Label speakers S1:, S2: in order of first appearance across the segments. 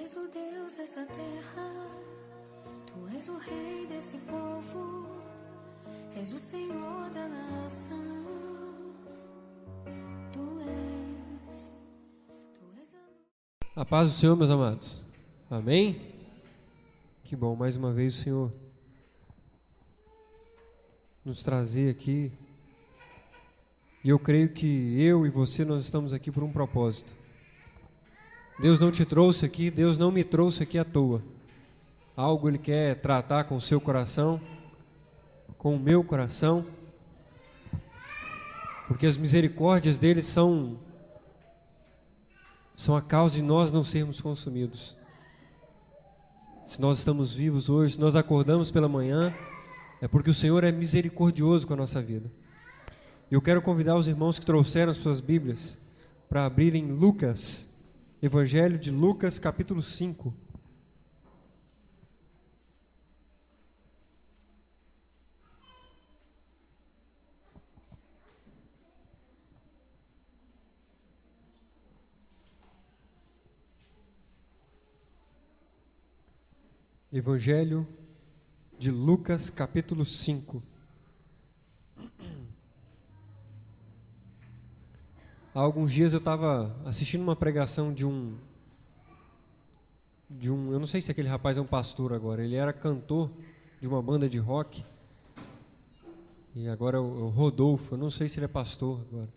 S1: és o Deus dessa terra, Tu és o Rei desse povo, és o Senhor da nação. Tu és
S2: a paz do Senhor, meus amados. Amém? Que bom, mais uma vez o Senhor nos trazer aqui. E eu creio que eu e você, nós estamos aqui por um propósito. Deus não te trouxe aqui, Deus não me trouxe aqui à toa. Algo Ele quer tratar com o seu coração, com o meu coração, porque as misericórdias dele são a causa de nós não sermos consumidos. Se nós estamos vivos hoje, se nós acordamos pela manhã, é porque o Senhor é misericordioso com a nossa vida. Eu quero convidar os irmãos que trouxeram as suas Bíblias para abrirem Lucas, Evangelho de Lucas, capítulo 5. Evangelho de Lucas, capítulo 5. Há alguns dias eu estava assistindo uma pregação de um, eu não sei se aquele rapaz é um pastor agora, ele era cantor de uma banda de rock, e agora é o Rodolfo, eu não sei se ele é pastor agora.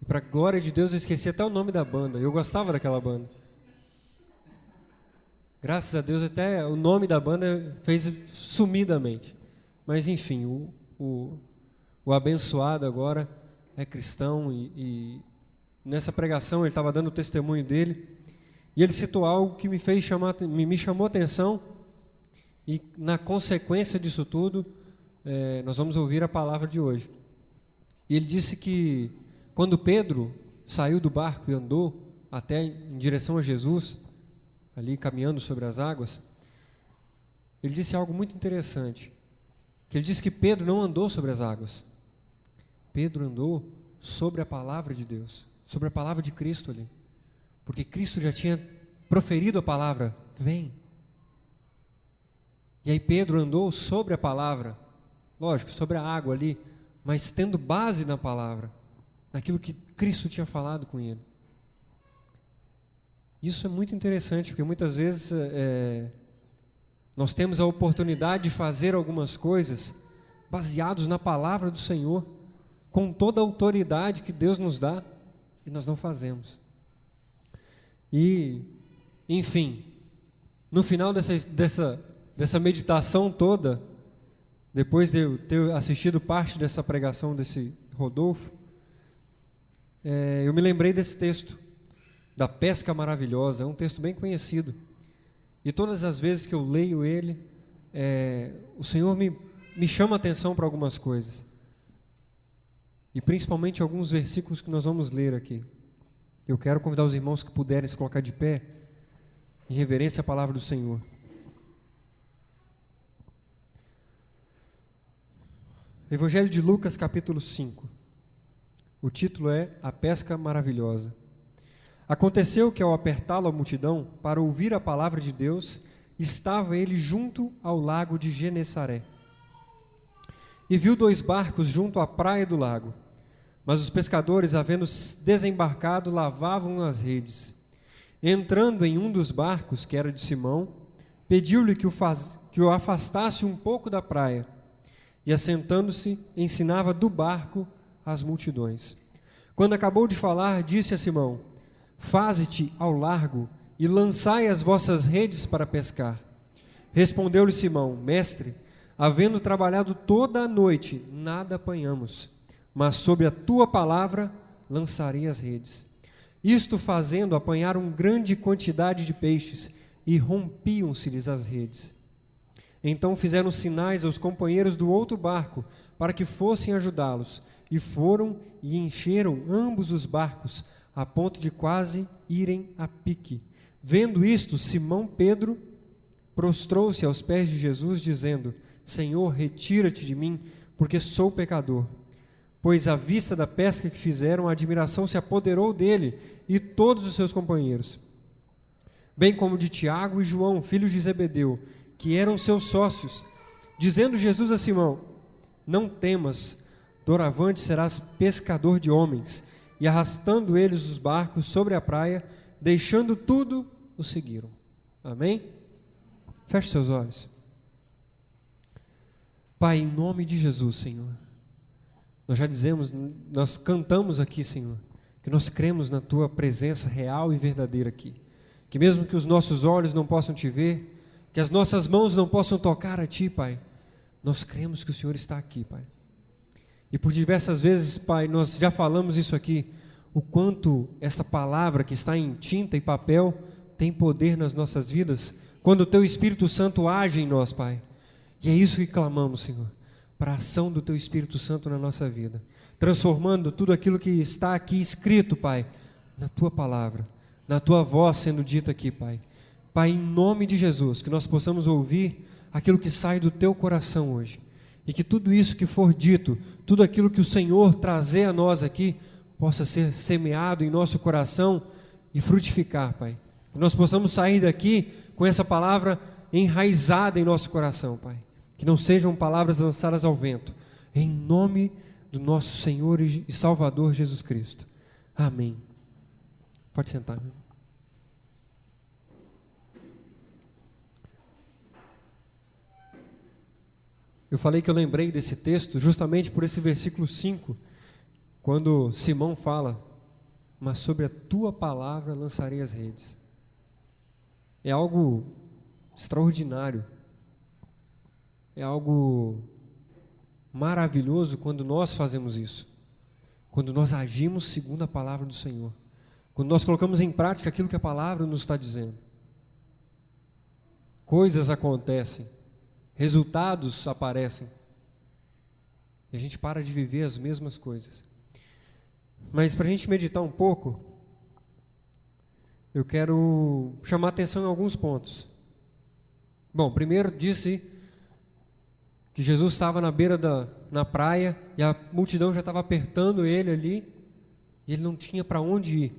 S2: E para a glória de Deus eu esqueci até o nome da banda, eu gostava daquela banda. Graças a Deus até o nome da banda fez sumir da mente. Mas enfim, o abençoado agora é cristão e nessa pregação ele estava dando o testemunho dele e ele citou algo que me chamou a atenção e na consequência disso tudo nós vamos ouvir a palavra de hoje. E ele disse que quando Pedro saiu do barco e andou até em direção a Jesus, ali caminhando sobre as águas, ele disse algo muito interessante, que ele disse que Pedro não andou sobre as águas. Pedro andou sobre a palavra de Deus, sobre a palavra de Cristo ali, porque Cristo já tinha proferido a palavra, vem. E aí Pedro andou sobre a palavra, lógico, sobre a água ali, mas tendo base na palavra, naquilo que Cristo tinha falado com ele. Isso é muito interessante, porque muitas vezes nós temos a oportunidade de fazer algumas coisas baseados na palavra do Senhor, com toda a autoridade que Deus nos dá, e nós não fazemos. E, enfim, no final dessa meditação toda, depois de eu ter assistido parte dessa pregação desse Rodolfo, eu me lembrei desse texto, da pesca maravilhosa, é um texto bem conhecido. E todas as vezes que eu leio ele, o Senhor me chama a atenção para algumas coisas. E principalmente alguns versículos que nós vamos ler aqui. Eu quero convidar os irmãos que puderem se colocar de pé, em reverência à palavra do Senhor. Evangelho de Lucas, capítulo 5. O título é A Pesca Maravilhosa. Aconteceu que ao apertá-lo a multidão, para ouvir a palavra de Deus, estava ele junto ao lago de Genesaré. E viu 2 barcos junto à praia do lago. Mas os pescadores, havendo desembarcado, lavavam as redes. Entrando em um dos barcos, que era de Simão, pediu-lhe que o afastasse um pouco da praia. E assentando-se, ensinava do barco as multidões. Quando acabou de falar, disse a Simão: Faze-te ao largo e lançai as vossas redes para pescar. Respondeu-lhe Simão: Mestre, havendo trabalhado toda a noite, nada apanhamos, mas sob a tua palavra lançarei as redes. Isto fazendo, apanharam grande quantidade de peixes, e rompiam-se-lhes as redes. Então fizeram sinais aos companheiros do outro barco, para que fossem ajudá-los, e foram e encheram ambos os barcos, a ponto de quase irem a pique. Vendo isto, Simão Pedro prostrou-se aos pés de Jesus, dizendo: Senhor, retira-te de mim, porque sou pecador. Pois à vista da pesca que fizeram, a admiração se apoderou dele e todos os seus companheiros. bem como de Tiago e João, filhos de Zebedeu, que eram seus sócios, dizendo Jesus a Simão: não temas, doravante serás pescador de homens. E arrastando eles os barcos sobre a praia, deixando tudo, o seguiram. Amém? Feche seus olhos. Pai, em nome de Jesus, Senhor, nós já dizemos, nós cantamos aqui, Senhor, que nós cremos na Tua presença real e verdadeira aqui. Que mesmo que os nossos olhos não possam Te ver, que as nossas mãos não possam tocar a Ti, Pai, nós cremos que o Senhor está aqui, Pai. E por diversas vezes, Pai, nós já falamos isso aqui, o quanto essa palavra que está em tinta e papel tem poder nas nossas vidas, quando o Teu Espírito Santo age em nós, Pai. E é isso que clamamos, Senhor, para a ação do Teu Espírito Santo na nossa vida, transformando tudo aquilo que está aqui escrito, Pai, na Tua palavra, na Tua voz sendo dita aqui, Pai. Pai, em nome de Jesus, que nós possamos ouvir aquilo que sai do Teu coração hoje, e que tudo isso que for dito, tudo aquilo que o Senhor trazer a nós aqui, possa ser semeado em nosso coração e frutificar, Pai. Que nós possamos sair daqui com essa palavra enraizada em nosso coração, Pai. Que não sejam palavras lançadas ao vento, em nome do nosso Senhor e Salvador Jesus Cristo. Amém. Pode sentar, meu. Eu falei que eu lembrei desse texto justamente por esse versículo 5, quando Simão fala: mas sobre a tua palavra lançarei as redes. É algo extraordinário, é algo maravilhoso quando nós fazemos isso, quando nós agimos segundo a palavra do Senhor, quando nós colocamos em prática aquilo que a palavra nos está dizendo. Coisas acontecem, resultados aparecem, e a gente para de viver as mesmas coisas. Mas para a gente meditar um pouco, eu quero chamar atenção em alguns pontos. Bom, primeiro disse que Jesus estava na beira na praia, e a multidão já estava apertando ele ali, e ele não tinha para onde ir.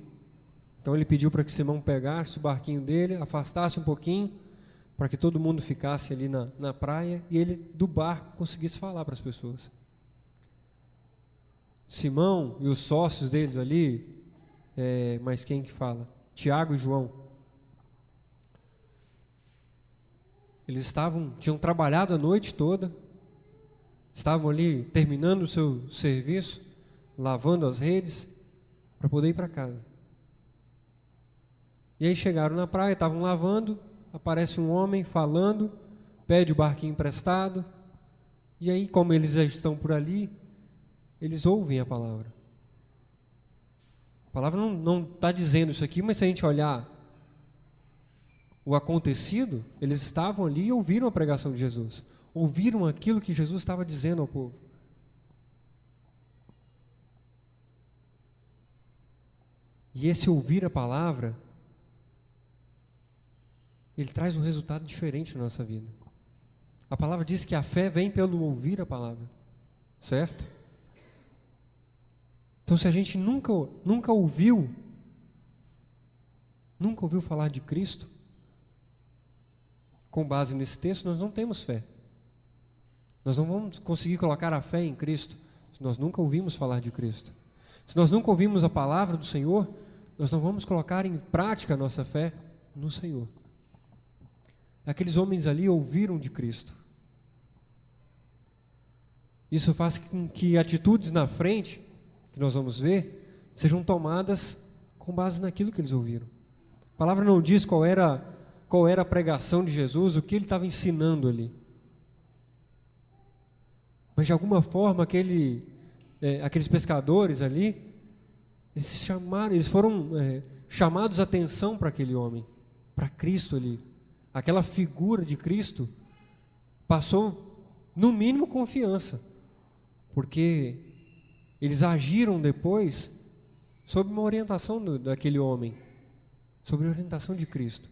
S2: Então ele pediu para que Simão pegasse o barquinho dele, afastasse um pouquinho, para que todo mundo ficasse ali na praia, e ele do barco conseguisse falar para as pessoas. Simão e os sócios deles ali, mas quem que fala? Tiago e João. Eles tinham trabalhado a noite toda, estavam ali terminando o seu serviço, lavando as redes, para poder ir para casa. E aí chegaram na praia, estavam lavando, aparece um homem falando, pede o barquinho emprestado, e aí, como eles já estão por ali, eles ouvem a palavra. A palavra não está dizendo isso aqui, mas se a gente olhar o acontecido, eles estavam ali e ouviram a pregação de Jesus, ouviram aquilo que Jesus estava dizendo ao povo. E esse ouvir a palavra, ele traz um resultado diferente na nossa vida. A palavra diz que a fé vem pelo ouvir a palavra, certo? Então, se a gente nunca ouviu falar de Cristo, com base nesse texto, nós não temos fé. Nós não vamos conseguir colocar a fé em Cristo se nós nunca ouvimos falar de Cristo. Se nós nunca ouvimos a palavra do Senhor, nós não vamos colocar em prática a nossa fé no Senhor. Aqueles homens ali ouviram de Cristo. Isso faz com que atitudes na frente, que nós vamos ver, sejam tomadas com base naquilo que eles ouviram. A palavra não diz qual era a pregação de Jesus, o que ele estava ensinando ali. Mas de alguma forma aqueles pescadores ali, eles foram chamados a atenção para aquele homem, para Cristo ali. Aquela figura de Cristo passou, no mínimo, confiança, porque eles agiram depois sob uma orientação daquele homem, sob a orientação de Cristo.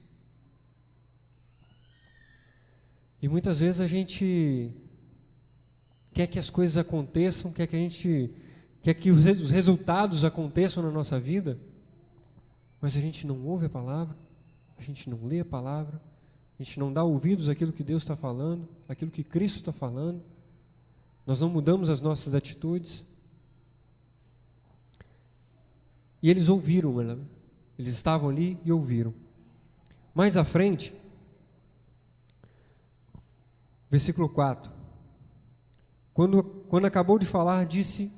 S2: E muitas vezes a gente quer que as coisas aconteçam, quer que os resultados aconteçam na nossa vida, mas a gente não ouve a palavra, a a gente não lê a palavra, a gente não dá ouvidos àquilo que Deus está falando, àquilo que Cristo está falando, nós não mudamos as nossas atitudes. E eles ouviram, eles estavam ali e ouviram. Mais à frente, versículo 4. Quando acabou de falar, disse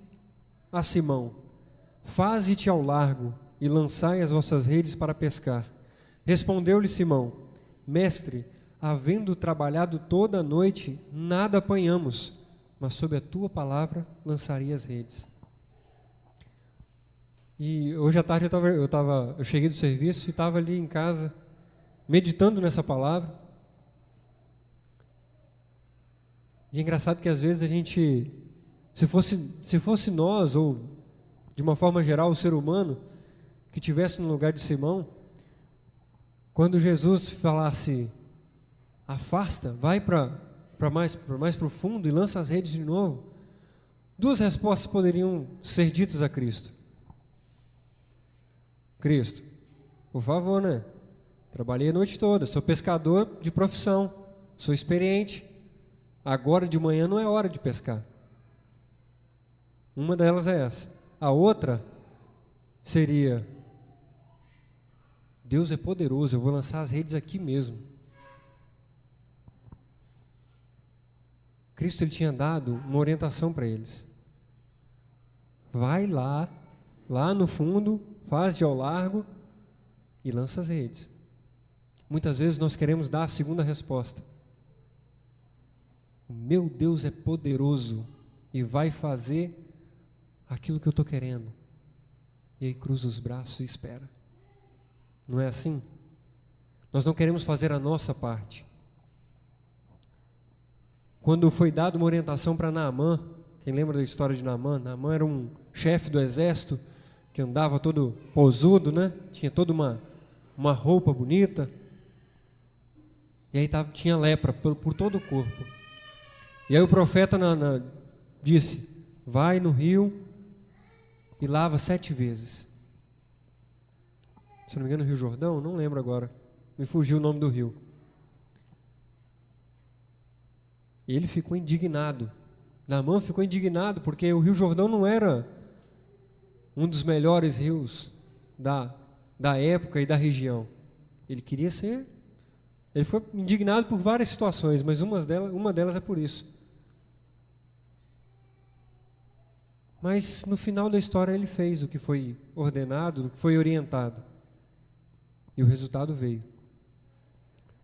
S2: a Simão: faze-te ao largo e lançai as vossas redes para pescar. Respondeu-lhe Simão: mestre, havendo trabalhado toda a noite, nada apanhamos, mas sob a tua palavra lançarei as redes. E hoje à tarde eu cheguei do serviço e estava ali em casa, meditando nessa palavra. E é engraçado que às vezes a gente, se fosse nós, ou de uma forma geral o ser humano, que estivesse no lugar de Simão, quando Jesus falasse, afasta, vai para mais profundo e lança as redes de novo, duas respostas poderiam ser ditas a Cristo. Cristo, por favor, né? Trabalhei a noite toda, sou pescador de profissão, sou experiente. Agora de manhã não é hora de pescar. Uma delas é essa. A outra seria: Deus é poderoso, eu vou lançar as redes aqui mesmo. Cristo ele tinha dado uma orientação para eles. Vai lá no fundo, faz-te ao largo e lança as redes. Muitas vezes nós queremos dar a segunda resposta. O meu Deus é poderoso e vai fazer aquilo que eu estou querendo. E aí cruza os braços e espera. Não é assim? Nós não queremos fazer a nossa parte. Quando foi dada uma orientação para Naamã, quem lembra da história de Naamã? Naamã era um chefe do exército que andava todo posudo, né? Tinha toda uma roupa bonita. E aí tinha lepra por todo o corpo. E aí o profeta disse: vai no rio e lava 7 vezes. Se não me engano, Rio Jordão? Não lembro agora. Me fugiu o nome do rio. E ele ficou indignado. Naamã ficou indignado porque o Rio Jordão não era um dos melhores rios da época e da região. Ele queria ser. Ele foi indignado por várias situações, mas uma delas é por isso. Mas no final da história ele fez o que foi ordenado, o que foi orientado. E o resultado veio.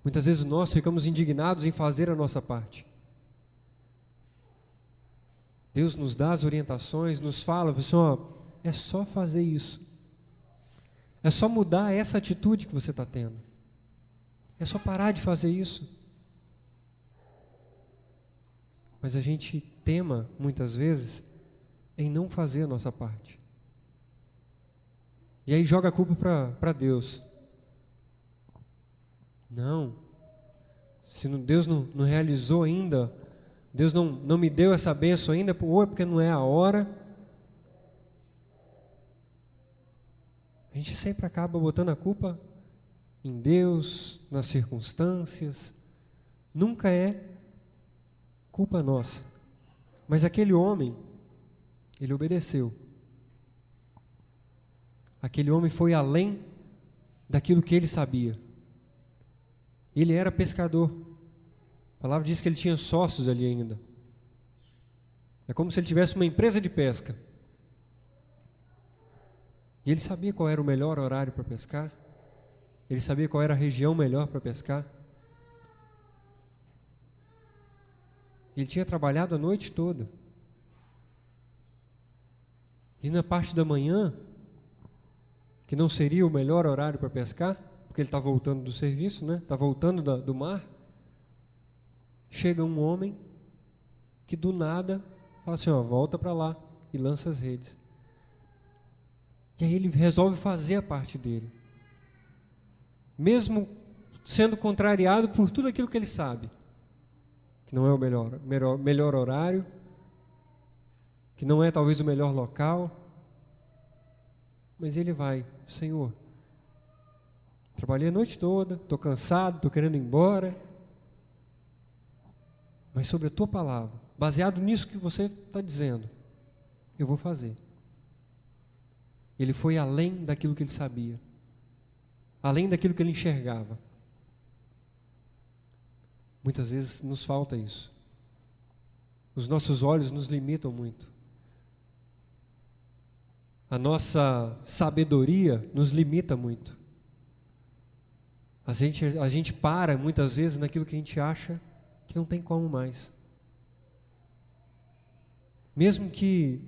S2: Muitas vezes nós ficamos indignados em fazer a nossa parte. Deus nos dá as orientações, nos fala, pessoal, é só fazer isso. É só mudar essa atitude que você está tendo. É só parar de fazer isso. Mas a gente tema, muitas vezes, em não fazer a nossa parte. E aí joga a culpa para Deus. Não. Se Deus não realizou ainda, Deus não me deu essa bênção ainda, ou é porque não é a hora. A gente sempre acaba botando a culpa em Deus, nas circunstâncias. Nunca é culpa nossa. Mas aquele homem, ele obedeceu. Aquele homem foi além daquilo que ele sabia. Ele era pescador. A palavra diz que ele tinha sócios ali ainda. É como se ele tivesse uma empresa de pesca. E ele sabia qual era o melhor horário para pescar. Ele sabia qual era a região melhor para pescar. Ele tinha trabalhado a noite toda. E na parte da manhã, que não seria o melhor horário para pescar, porque ele está voltando do serviço, né? Está voltando do mar. Chega um homem que do nada fala assim, volta para lá e lança as redes. E aí ele resolve fazer a parte dele. Mesmo sendo contrariado por tudo aquilo que ele sabe. Que não é o melhor horário, que não é talvez o melhor local. Mas ele vai, Senhor, Trabalhei a noite toda, estou cansado, estou querendo ir embora. Mas sobre a tua palavra, baseado nisso que você está dizendo, eu vou fazer. Ele foi além daquilo que ele sabia, além daquilo que ele enxergava. Muitas vezes nos falta isso. Os nossos olhos nos limitam muito. A nossa sabedoria nos limita muito. A gente para muitas vezes naquilo que a gente acha que não tem como mais. Mesmo que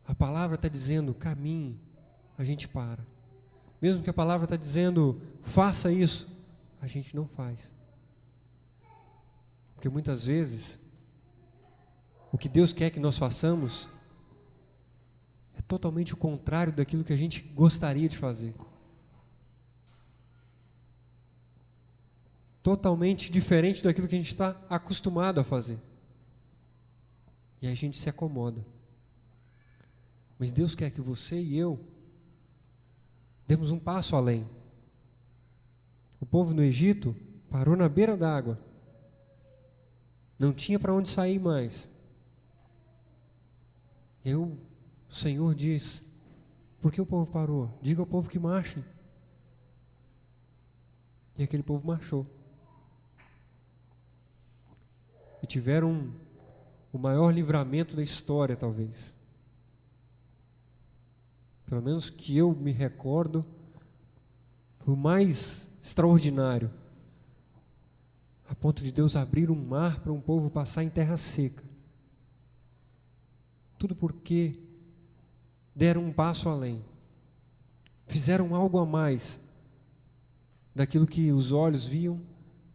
S2: a palavra está dizendo caminhe, a gente para. Mesmo que a palavra está dizendo faça isso, a gente não faz. Porque muitas vezes o que Deus quer que nós façamos é totalmente o contrário daquilo que a gente gostaria de fazer. Totalmente diferente daquilo que a gente está acostumado a fazer. E aí a gente se acomoda. Mas Deus quer que você e eu demos um passo além. O povo no Egito parou na beira d'água. Não tinha para onde sair mais. E aí o Senhor diz: por que o povo parou? Diga ao povo que marche. E aquele povo marchou. E tiveram o maior livramento da história, talvez. Pelo menos que eu me recordo, o mais extraordinário. A ponto de Deus abrir um mar para um povo passar em terra seca. Tudo porque deram um passo além. Fizeram algo a mais daquilo que os olhos viam,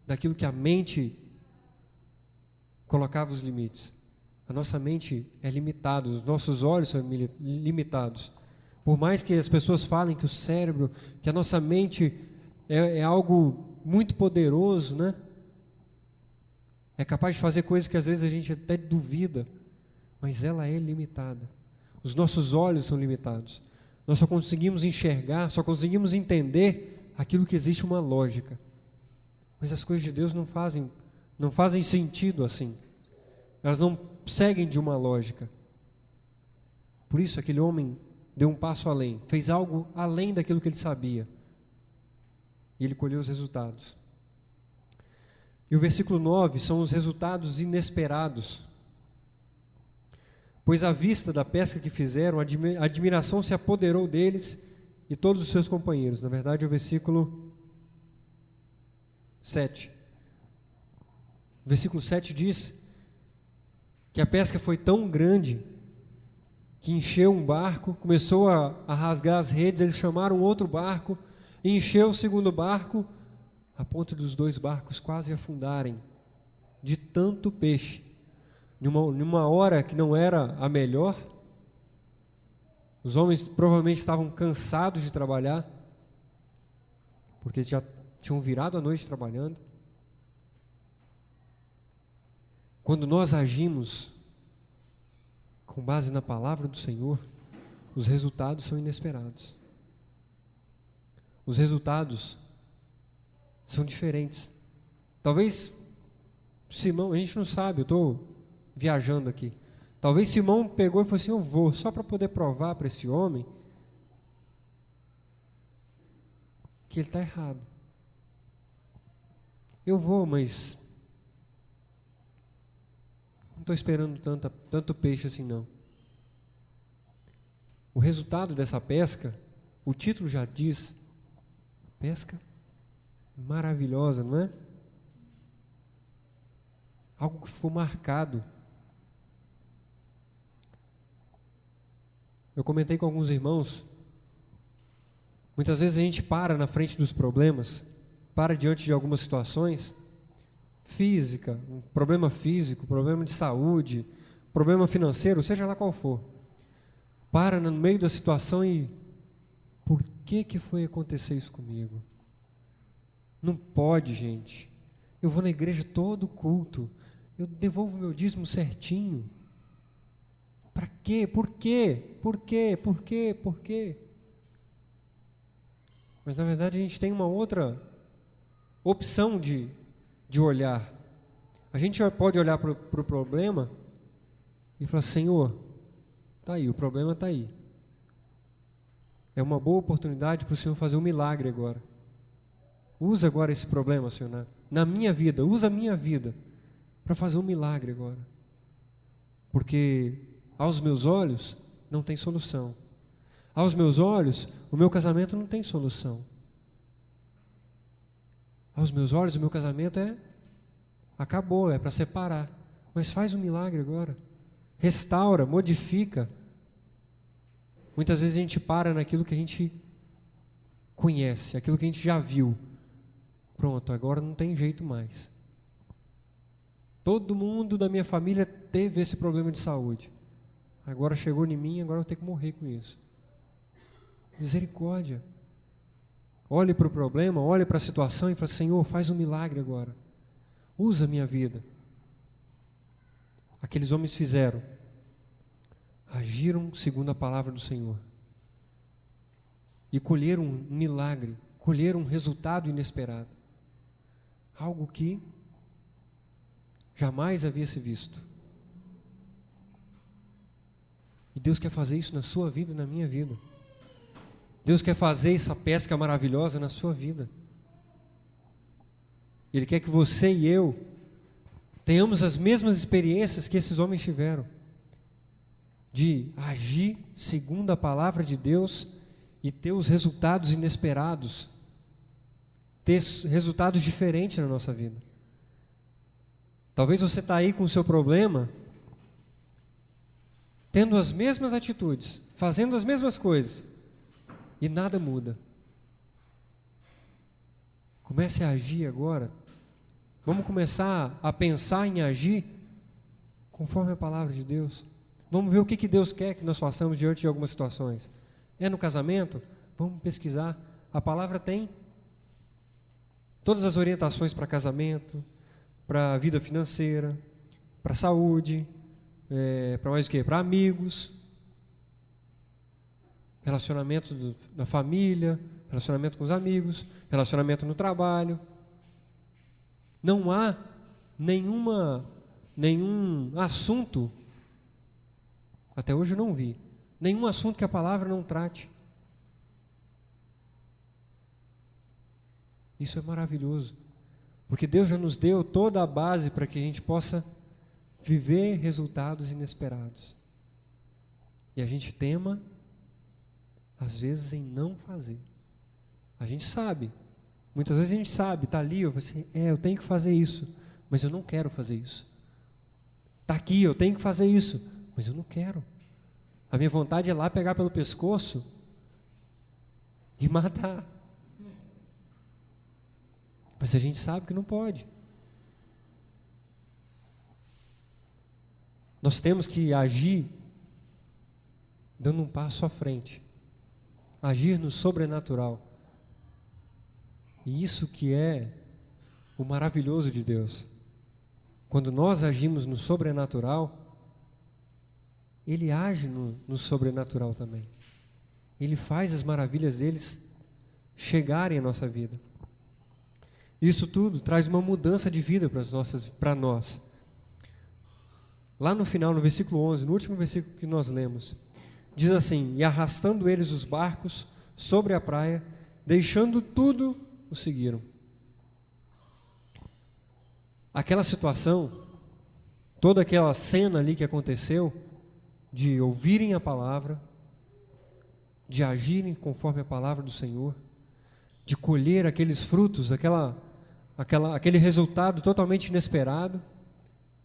S2: daquilo que a mente colocava os limites. A nossa mente é limitada, os nossos olhos são limitados. Por mais que as pessoas falem que o cérebro, que a nossa mente é algo muito poderoso, né? É capaz de fazer coisas que às vezes a gente até duvida, mas ela é limitada. Os nossos olhos são limitados. Nós só conseguimos enxergar, só conseguimos entender aquilo que existe uma lógica. Mas as coisas de Deus não fazem sentido assim. Elas não seguem de uma lógica. Por isso aquele homem deu um passo além, fez algo além daquilo que ele sabia. E ele colheu os resultados. E o versículo 9 são os resultados inesperados. Pois à vista da pesca que fizeram, a admiração se apoderou deles e todos os seus companheiros. Na verdade é o versículo 7. O versículo 7 diz que a pesca foi tão grande que encheu um barco, começou a rasgar as redes, eles chamaram outro barco, e encheu o segundo barco, a ponto dos dois barcos quase afundarem, de tanto peixe. Numa hora que não era a melhor, os homens provavelmente estavam cansados de trabalhar, porque já tinham virado a noite trabalhando. Quando nós agimos com base na palavra do Senhor, os resultados são inesperados. Os resultados são diferentes. Talvez Simão, a gente não sabe, eu estou viajando aqui. Talvez Simão pegou e falou assim: eu vou, só para poder provar para esse homem que ele está errado. Eu vou, mas não estou esperando tanto peixe assim não. O resultado dessa pesca, o título já diz, pesca maravilhosa, não é? Algo que ficou marcado. Eu comentei com alguns irmãos, muitas vezes a gente para na frente dos problemas, para diante de algumas situações, física, um problema físico, problema de saúde, problema financeiro, seja lá qual for. Para no meio da situação e, por que foi acontecer isso comigo? Não pode, gente. Eu vou na igreja todo culto, eu devolvo meu dízimo certinho. Para quê? Por quê? Por quê? Por quê? Por quê? Mas na verdade a gente tem uma outra opção de olhar. A gente pode olhar para o problema e falar: Senhor, está aí, o problema está aí. É uma boa oportunidade para o Senhor fazer um milagre agora. Usa agora esse problema, Senhor, na minha vida. Usa a minha vida para fazer um milagre agora. Porque aos meus olhos não tem solução. Aos meus olhos, o meu casamento não tem solução. Aos meus olhos, o meu casamento acabou, é para separar. Mas faz um milagre agora. Restaura, modifica. Muitas vezes a gente para naquilo que a gente conhece, aquilo que a gente já viu. Pronto, agora não tem jeito mais. Todo mundo da minha família teve esse problema de saúde. Agora chegou em mim, agora eu vou ter que morrer com isso. Misericórdia. Olhe para o problema, olhe para a situação e fale: Senhor, faz um milagre agora. Usa a minha vida. Aqueles homens fizeram. Agiram segundo a palavra do Senhor. E colheram um milagre, colheram um resultado inesperado. Algo que jamais havia se visto. E Deus quer fazer isso na sua vida e na minha vida. Deus quer fazer essa pesca maravilhosa na sua vida. Ele quer que você e eu tenhamos as mesmas experiências que esses homens tiveram. De agir segundo a palavra de Deus e ter os resultados inesperados. Ter resultados diferentes na nossa vida. Talvez você está aí com o seu problema, tendo as mesmas atitudes, fazendo as mesmas coisas, e nada muda. Comece a agir agora. Vamos começar a pensar em agir conforme a palavra de Deus. Vamos ver o que Deus quer que nós façamos diante de algumas situações. É no casamento? Vamos pesquisar. A palavra tem todas as orientações para casamento, para a vida financeira, para a saúde, para mais o quê? Para amigos, relacionamento na família, relacionamento com os amigos, relacionamento no trabalho. Não há nenhum assunto, até hoje eu não vi, nenhum assunto que a palavra não trate. Isso é maravilhoso, porque Deus já nos deu toda a base para que a gente possa viver resultados inesperados. E a gente tema, às vezes, em não fazer. A gente sabe, muitas vezes a gente sabe, está ali, eu tenho que fazer isso, mas eu não quero fazer isso. Está aqui, eu tenho que fazer isso, mas eu não quero. A minha vontade é lá pegar pelo pescoço e matar. Mas a gente sabe que não pode. Nós temos que agir dando um passo à frente. Agir no sobrenatural. E isso que é o maravilhoso de Deus. Quando nós agimos no sobrenatural, Ele age no sobrenatural também. Ele faz as maravilhas deles chegarem à nossa vida. Isso tudo traz uma mudança de vida para nós. Lá no final, no versículo 11, no último versículo que nós lemos, diz assim: e arrastando eles os barcos sobre a praia, deixando tudo, o seguiram. Aquela situação, toda aquela cena ali que aconteceu, de ouvirem a palavra, de agirem conforme a palavra do Senhor, de colher aqueles frutos, aquele resultado totalmente inesperado,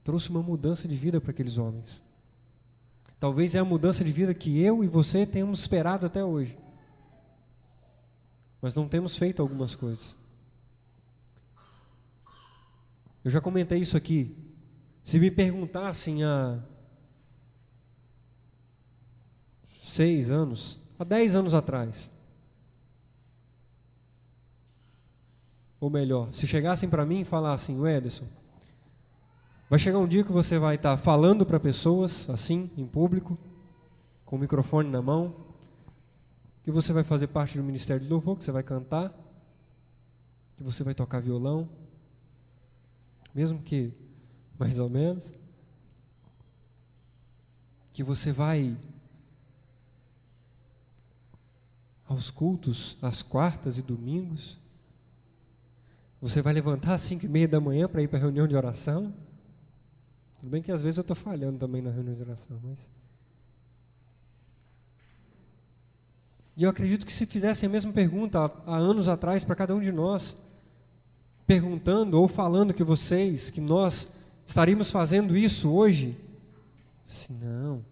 S2: trouxe uma mudança de vida para aqueles homens. Talvez é a mudança de vida que eu e você temos esperado até hoje, mas não temos feito algumas coisas. Eu já comentei isso aqui. Se me perguntassem há 6 anos, há 10 anos atrás, ou melhor, se chegassem para mim e falassem: Ederson, vai chegar um dia que você vai estar falando para pessoas, assim, em público, com o microfone na mão, que você vai fazer parte do ministério de louvor, que você vai cantar, que você vai tocar violão, mesmo que mais ou menos, que você vai aos cultos, às quartas e domingos, você vai levantar às 5:30 da manhã para ir para a reunião de oração. Tudo bem que às vezes eu estou falhando também na reunião de oração, mas... E eu acredito que se fizessem a mesma pergunta há anos atrás para cada um de nós, perguntando ou falando que nós estaríamos fazendo isso hoje, não,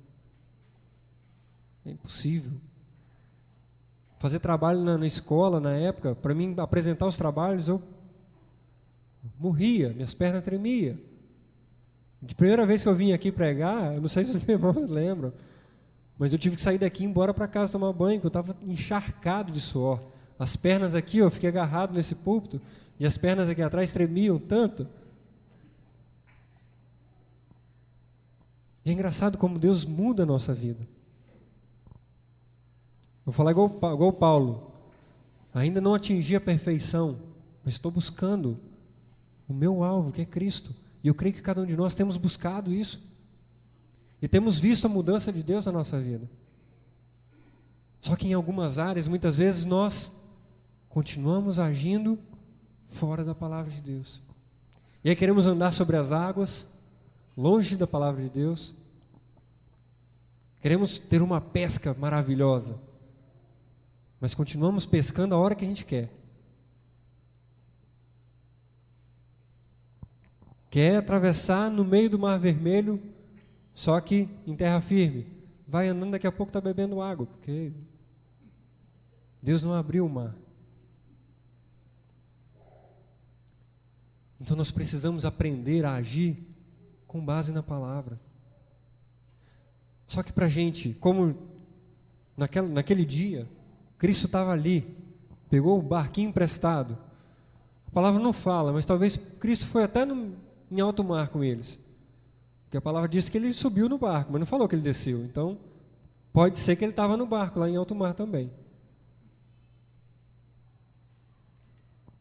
S2: é impossível. Fazer trabalho na escola, na época, para mim apresentar os trabalhos, eu morria, minhas pernas tremiam. De primeira vez que eu vim aqui pregar, eu não sei se os irmãos lembram, mas eu tive que sair daqui e ir embora para casa tomar banho, porque eu estava encharcado de suor. As pernas aqui, eu fiquei agarrado nesse púlpito, e as pernas aqui atrás tremiam tanto. E é engraçado como Deus muda a nossa vida. Vou falar igual Paulo. Ainda não atingi a perfeição, mas estou buscando o meu alvo, que é Cristo. E eu creio que cada um de nós temos buscado isso. E temos visto a mudança de Deus na nossa vida. Só que em algumas áreas, muitas vezes, nós continuamos agindo fora da palavra de Deus. E aí queremos andar sobre as águas, longe da palavra de Deus. Queremos ter uma pesca maravilhosa, mas continuamos pescando a hora que a gente quer. Quer atravessar no meio do Mar Vermelho, só que em terra firme. Vai andando, daqui a pouco está bebendo água, porque Deus não abriu o mar. Então nós precisamos aprender a agir com base na palavra. Só que para a gente, como naquele dia, Cristo estava ali, pegou o barquinho emprestado. A palavra não fala, mas talvez Cristo foi até em alto mar com eles. Porque a palavra diz que ele subiu no barco, mas não falou que ele desceu. Então, pode ser que ele estava no barco, lá em alto mar também.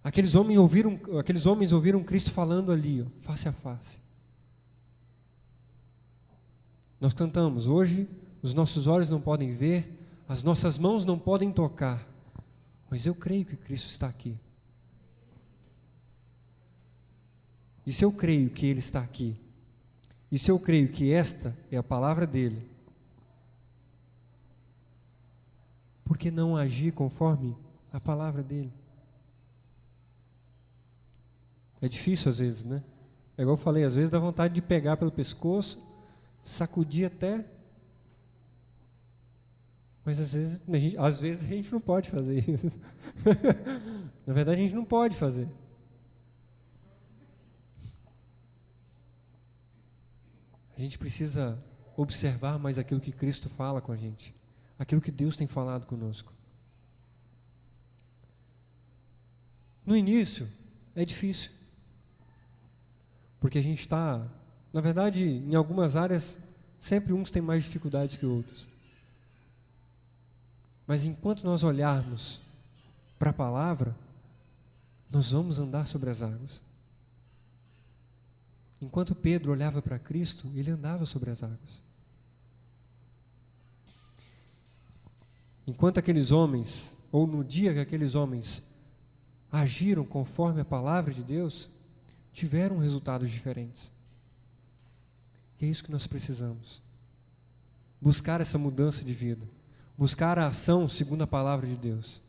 S2: Aqueles homens ouviram Cristo falando ali, face a face. Nós cantamos, hoje os nossos olhos não podem ver, as nossas mãos não podem tocar, mas eu creio que Cristo está aqui. E se eu creio que Ele está aqui, e se eu creio que esta é a palavra dEle, por que não agir conforme a palavra dEle? É difícil às vezes, né? É igual eu falei, às vezes dá vontade de pegar pelo pescoço, sacudir até, mas às vezes a gente não pode fazer isso. Na verdade a gente não pode fazer. A gente precisa observar mais aquilo que Cristo fala com a gente, aquilo que Deus tem falado conosco. No início é difícil, porque a gente está, na verdade, em algumas áreas, sempre uns têm mais dificuldades que outros. Mas enquanto nós olharmos para a palavra, nós vamos andar sobre as águas. Enquanto Pedro olhava para Cristo, ele andava sobre as águas. Enquanto aqueles homens, ou no dia que aqueles homens agiram conforme a palavra de Deus, tiveram resultados diferentes. E é isso que nós precisamos. Buscar essa mudança de vida. Buscar a ação segundo a palavra de Deus.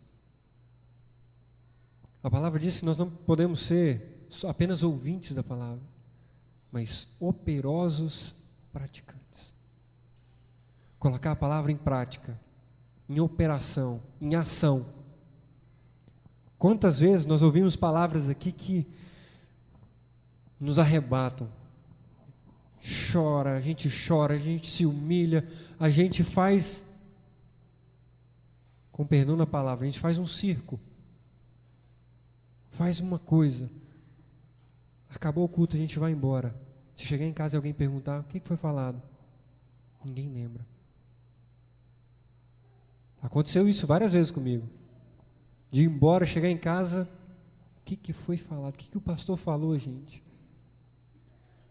S2: A palavra diz que nós não podemos ser apenas ouvintes da palavra, mas operosos praticantes. Colocar a palavra em prática, em operação, em ação. Quantas vezes nós ouvimos palavras aqui que nos arrebatam? A gente se humilha, a gente faz, com perdão na palavra, a gente faz um circo, faz uma coisa, acabou o culto, a gente vai embora. Se chegar em casa e alguém perguntar, o que foi falado? Ninguém lembra. Aconteceu isso várias vezes comigo. De ir embora, chegar em casa, o que foi falado? O que o pastor falou, gente?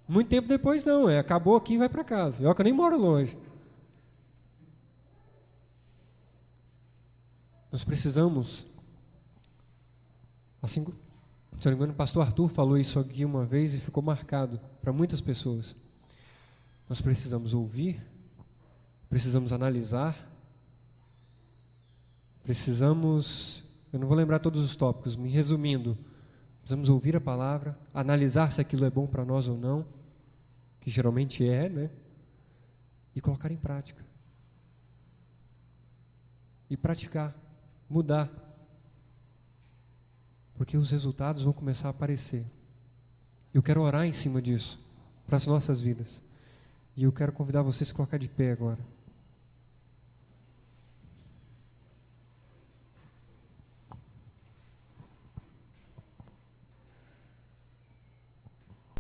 S2: Muito tempo depois não, acabou aqui e vai para casa. Eu nem moro longe. Nós precisamos, assim, se não me engano, o pastor Arthur falou isso aqui uma vez e ficou marcado para muitas pessoas. Nós precisamos ouvir, precisamos analisar, precisamos, eu não vou lembrar todos os tópicos, me resumindo, precisamos ouvir a palavra, analisar se aquilo é bom para nós ou não, que geralmente é, né? E colocar em prática. E praticar, mudar. Porque os resultados vão começar a aparecer. Eu quero orar em cima disso, para as nossas vidas. E eu quero convidar vocês a se colocar de pé agora.